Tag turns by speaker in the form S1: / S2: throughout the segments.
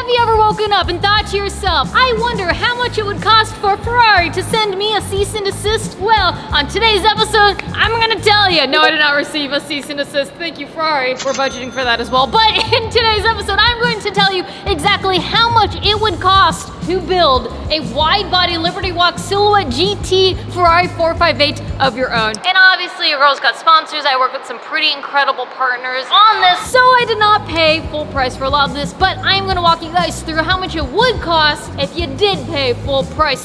S1: Have you ever woken up and thought to yourself, I wonder how much it would cost for Ferrari to send me a cease and desist? Well, on today's episode, I'm gonna tell you. No, I did not receive a cease and desist. Thank you, Ferrari. We're budgeting for that as well. But in today's episode, I'm going to tell you exactly how much it would cost to build a wide-body Liberty Walk Silhouette GT Ferrari 458 of your own. And obviously, your girl's got sponsors. I work with some pretty incredible partners on this, so I did not pay full price for a lot of this, but I'm gonna walk you guys through how much it would cost if you did pay full price.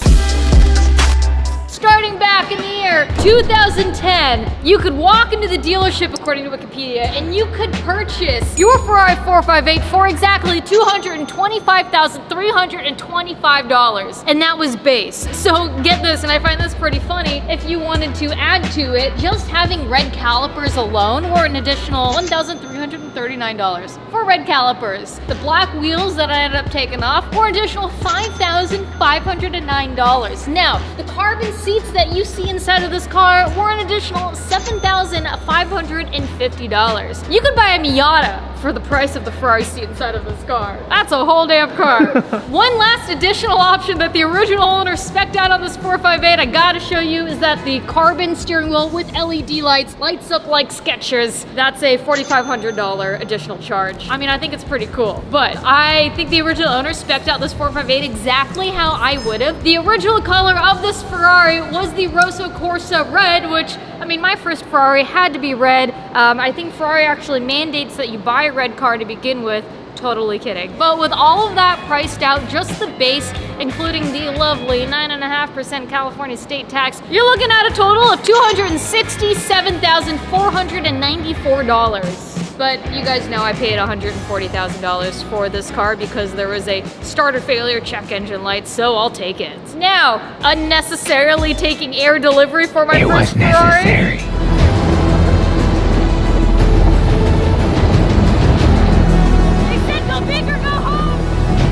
S1: Starting back in the year 2010, you could walk into the dealership, according to Wikipedia, and you could purchase your Ferrari 458 for exactly $225,325. And that was base. So get this, and I find this pretty funny, if you wanted to add to it, just having red calipers alone were an additional $1,339 for red calipers. The black wheels that I ended up taking off were an additional $5,509. Now, the carbon seats that you see inside of this car were an additional $7,550. You could buy a Miata for the price of the Ferrari seat inside of this car. That's a whole damn car. One last additional option that the original owner spec'd out on this 458 I gotta show you is that the carbon steering wheel with LED lights lights up like Skechers. That's a $4,500 additional charge. I mean, I think it's pretty cool, but I think the original owner spec'd out this 458 exactly how I would have. The original color of this Ferrari was the Rosso Corsa red, which, I mean, my first Ferrari had to be red. I think Ferrari actually mandates that you buy a red car to begin with. Totally kidding. But with all of that priced out, just the base, including the lovely 9.5% California state tax, you're looking at a total of $267,494. But you guys know I paid $140,000 for this car because there was a starter failure check engine light, so I'll take it. Now, unnecessarily taking air delivery for my first Ferrari.
S2: Necessary.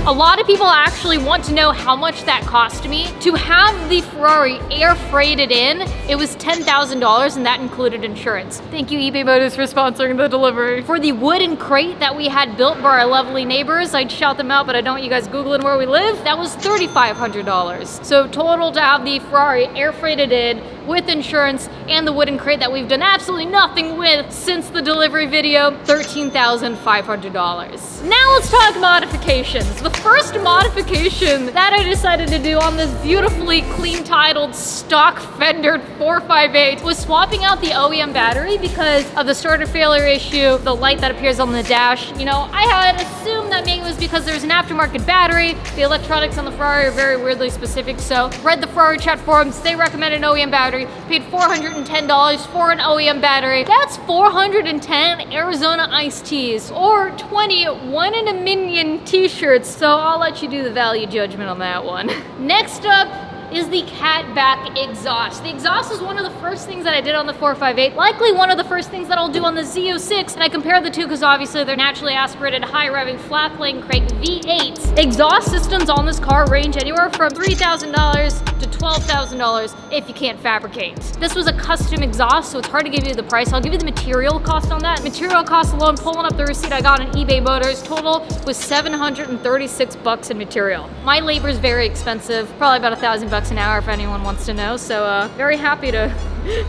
S1: A lot of people actually want to know how much that cost me. To have the Ferrari air freighted in, it was $10,000 and that included insurance. Thank you eBay Motors for sponsoring the delivery. For the wooden crate that we had built by our lovely neighbors, I'd shout them out, but I don't want you guys Googling where we live, that was $3,500. So total to have the Ferrari air freighted in with insurance and the wooden crate that we've done absolutely nothing with since the delivery video, $13,500. Now let's talk modifications. The first modification that I decided to do on this beautifully clean titled stock fendered 458 was swapping out the OEM battery because of the starter failure issue, the light that appears on the dash. You know, I had assumed that maybe it was because there's an aftermarket battery. The electronics on the Ferrari are very weirdly specific, so read the Ferrari chat forums, they recommend an OEM battery, paid $410 for an OEM battery. That's 410 Arizona iced teas or 20 one in a million t-shirts, so I'll let you do the value judgment on that one. Next up is the catback exhaust. The exhaust is one of the first things that I did on the 458, likely one of the first things that I'll do on the Z06, and I compare the two because obviously they're naturally aspirated, high-revving, flat-plane crank V8s. Exhaust systems on this car range anywhere from $3,000 to $12,000 if you can't fabricate. This was a custom exhaust, so it's hard to give you the price. I'll give you the material cost on that. Material cost alone, pulling up the receipt I got on eBay Motors, total was $736 in material. My labor is very expensive, probably about $1,000 an hour if anyone wants to know, so very happy to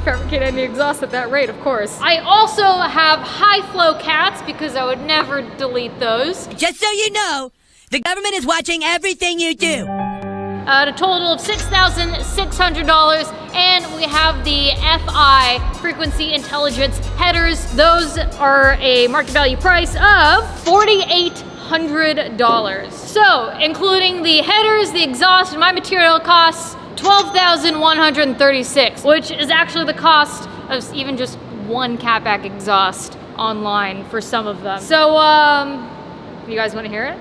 S1: fabricate any exhaust at that rate, of course. I also have high flow cats because I would never delete those.
S3: Just so you know, the government is watching everything you do.
S1: At a total of $6,600, and we have the FI frequency intelligence headers. Those are a market value price of $4,800. So, including the headers, the exhaust, and my material costs, $12,136, which is actually the cost of even just one catback exhaust online for some of them. So, you guys want to hear it?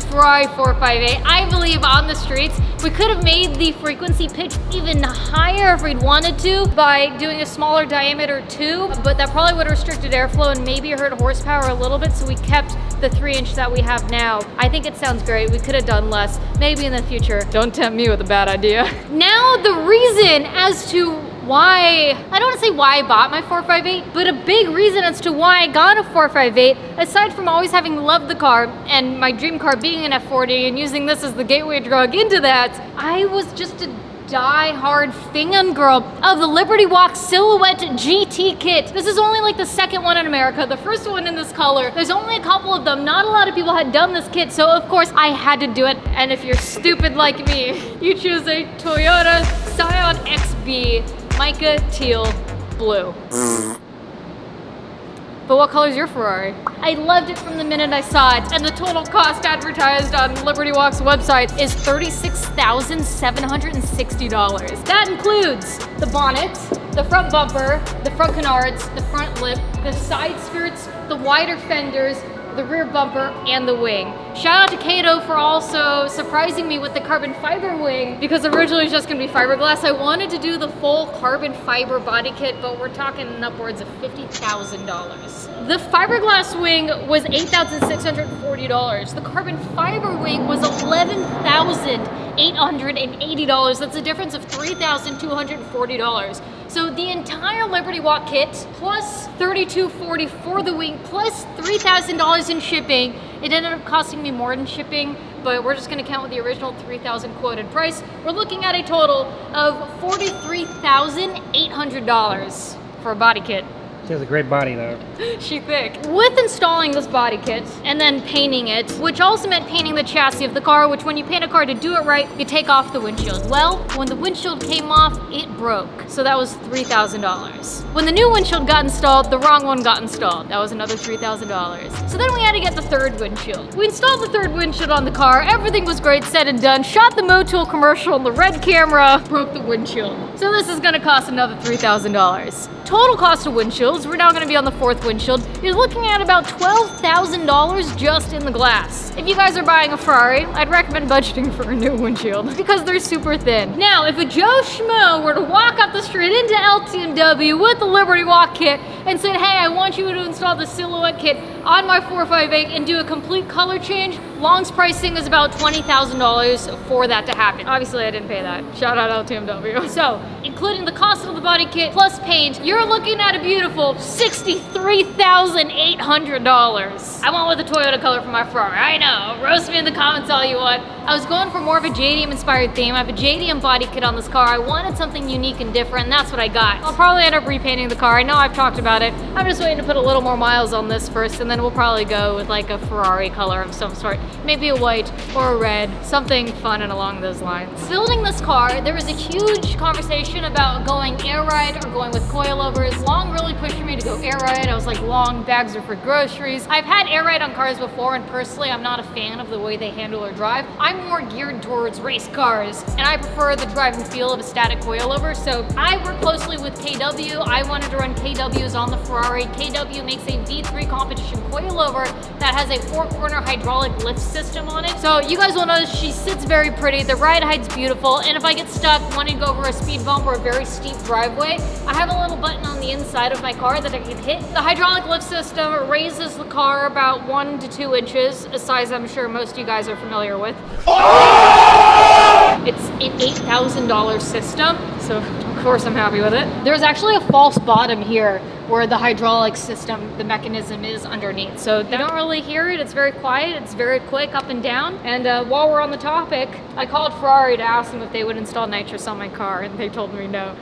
S1: Ferrari 458. I believe on the street streets. We could have made the frequency pitch even higher if we'd wanted to by doing a smaller diameter tube, but that probably would have restricted airflow and maybe hurt horsepower a little bit, so we kept the 3-inch that we have now. I think it sounds great. We could have done less, maybe in the future. Don't tempt me with a bad idea. Now the reason as to why, I don't want to say why I bought my 458, but a big reason as to why I got a 458, aside from always having loved the car and my dream car being an F40 and using this as the gateway drug into that, I was just a die-hard fangirl of the Liberty Walk Silhouette GT kit. This is only like the second one in America, the first one in this color. There's only a couple of them. Not a lot of people had done this kit, so of course I had to do it. And if you're stupid like me, you choose a Toyota Scion XB Mica Teal Blue. But what color is your Ferrari? I loved it from the minute I saw it, and the total cost advertised on Liberty Walk's website is $36,760. That includes the bonnet, the front bumper, the front canards, the front lip, the side skirts, the wider fenders, the rear bumper, and the wing. Shout out to Kato for also surprising me with the carbon fiber wing, because originally it was just gonna be fiberglass. I wanted to do the full carbon fiber body kit, but we're talking upwards of $50,000. The fiberglass wing was $8,640. The carbon fiber wing was $11,880. That's a difference of $3,240. So the entire Liberty Walk kit, plus $3,240 for the wing, plus $3,000 in shipping. It ended up costing me more in shipping, but we're just gonna count with the original $3,000 quoted price. We're looking at a total of $43,800 for a body kit.
S2: She has a great body though.
S1: She thick. With installing this body kit and then painting it, which also meant painting the chassis of the car, which when you paint a car to do it right, you take off the windshield. Well, when the windshield came off, it broke. So that was $3,000. When the new windshield got installed, the wrong one got installed. That was another $3,000. So then we had to get the third windshield. We installed the third windshield on the car. Everything was great, said and done. Shot the Motul commercial on the red camera, broke the windshield. So this is gonna cost another $3,000. Total cost of windshields, we're now gonna be on the fourth windshield, you're looking at about $12,000 just in the glass. If you guys are buying a Ferrari, I'd recommend budgeting for a new windshield because they're super thin. Now, if a Joe Schmo were to walk up the street into LTMW with the Liberty Walk kit and said, hey, I want you to install the Silhouette kit on my 458 and do a complete color change, Long's pricing is about $20,000 for that to happen. Obviously, I didn't pay that. Shout out LTMW. So, including the cost of the body kit plus paint, you're looking at a beautiful $63,800. I went with the Toyota color for my Ferrari. I know, roast me in the comments all you want. I was going for more of a JDM inspired theme. I have a JDM body kit on this car. I wanted something unique and different, and that's what I got. I'll probably end up repainting the car. I know I've talked about it. I'm just waiting to put a little more miles on this first, and then we'll probably go with like a Ferrari color of some sort. Maybe a white or a red, something fun and along those lines. Building this car, there was a huge conversation about going air ride or going with coilovers. Long really pushed me to go air ride. I was like, Long, bags are for groceries. I've had air ride on cars before, and personally, I'm not a fan of the way they handle or drive. I'm more geared towards race cars, and I prefer the drive and feel of a static coilover. So I work closely with KW. I wanted to run KWs on the Ferrari. KW makes a V3 competition coilover that has a 4-corner hydraulic lift system on it. So you guys will notice she sits very pretty. The ride height's beautiful. And if I get stuck wanting to go over a speed bump or a very steep driveway, I have a little button on the inside of my car that I can hit. The hydraulic lift system raises the car about 1 to 2 inches, a size I'm sure most of you guys are familiar with. It's an $8,000 system, so of course I'm happy with it. There's actually a false bottom here where the hydraulic system, the mechanism is underneath. So you don't really hear it, it's very quiet, it's very quick up and down. And while we're on the topic, I called Ferrari to ask them if they would install nitrous on my car, and they told me no.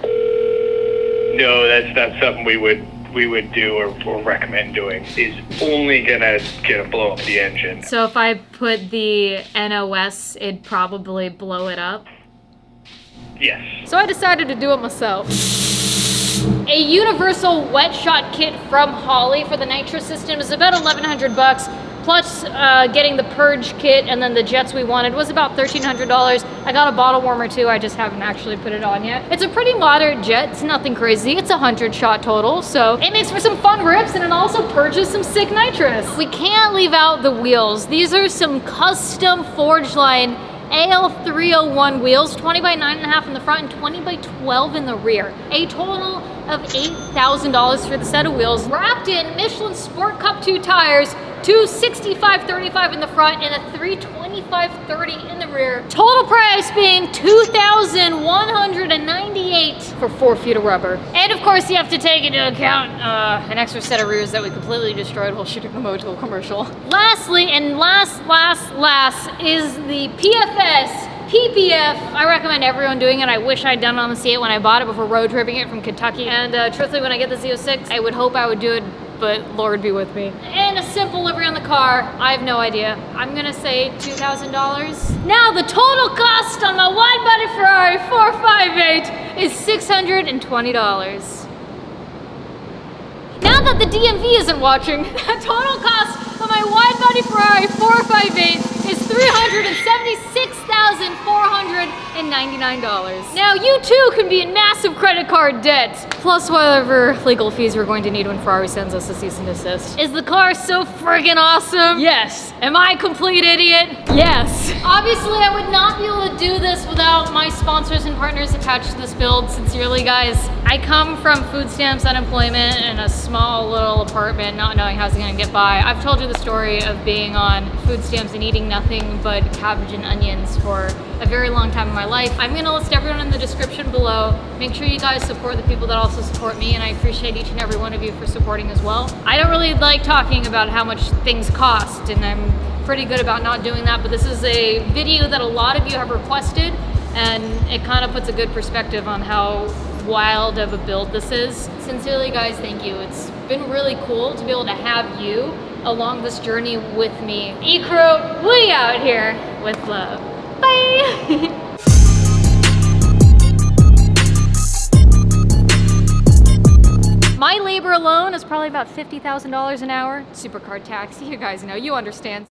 S4: No, that's not something we would do or recommend doing. Is only gonna blow up the engine.
S1: So if I put the NOS, it'd probably blow it up?
S4: Yes.
S1: So I decided to do it myself. A universal wet shot kit from Holley for the nitrous system is about $1,100 plus getting the purge kit and then the jets we wanted was about $1,300. I got a bottle warmer too, I just haven't actually put it on yet. It's a pretty moderate jet, it's nothing crazy. It's 100 shot total, so it makes for some fun rips and it also purges some sick nitrous. We can't leave out the wheels. These are some custom forged line AL301 wheels, 20 by 9.5 in the front and 20 by 12 in the rear. A total of $8,000 for the set of wheels, wrapped in Michelin Sport Cup 2 tires, two 65/35 in the front and a 325/30 in the rear. Total price being $2,198 for 4 feet of rubber. And of course you have to take into account an extra set of rears that we completely destroyed while shooting the Motul commercial. Lastly, and last is the PPF. I recommend everyone doing it. I wish I'd done it on the C8 when I bought it before road tripping it from Kentucky. And truthfully, when I get the Z06, I would hope I would do it, but Lord be with me. And a simple livery on the car, I have no idea. I'm gonna say $2,000. Now the total cost on my wide body Ferrari 458 is $620. Now that the DMV isn't watching, the total cost of my wide body Ferrari 458 is $376,499. Now you too can be in massive credit card debt, plus whatever legal fees we're going to need when Ferrari sends us a cease and desist. Is the car so friggin' awesome? Yes. Am I a complete idiot? Yes. Obviously I would not be able to do this without my sponsors and partners attached to this build. Sincerely guys, I come from food stamps, unemployment, and a small little apartment, not knowing how I was gonna get by. I've told you the story of being on food stamps and eating nothing but cabbage and onions for a very long time in my life. I'm gonna list everyone in the description below. Make sure you guys support the people that also support me, and I appreciate each and every one of you for supporting as well. I don't really like talking about how much things cost, and I'm pretty good about not doing that, but this is a video that a lot of you have requested, and it kind of puts a good perspective on how wild of a build this is. Sincerely guys, thank you. It's been really cool to be able to have you along this journey with me. E-Crew, we out here with love. Bye! My labor alone is probably about $50,000 an hour. Supercar taxi, you guys know, you understand.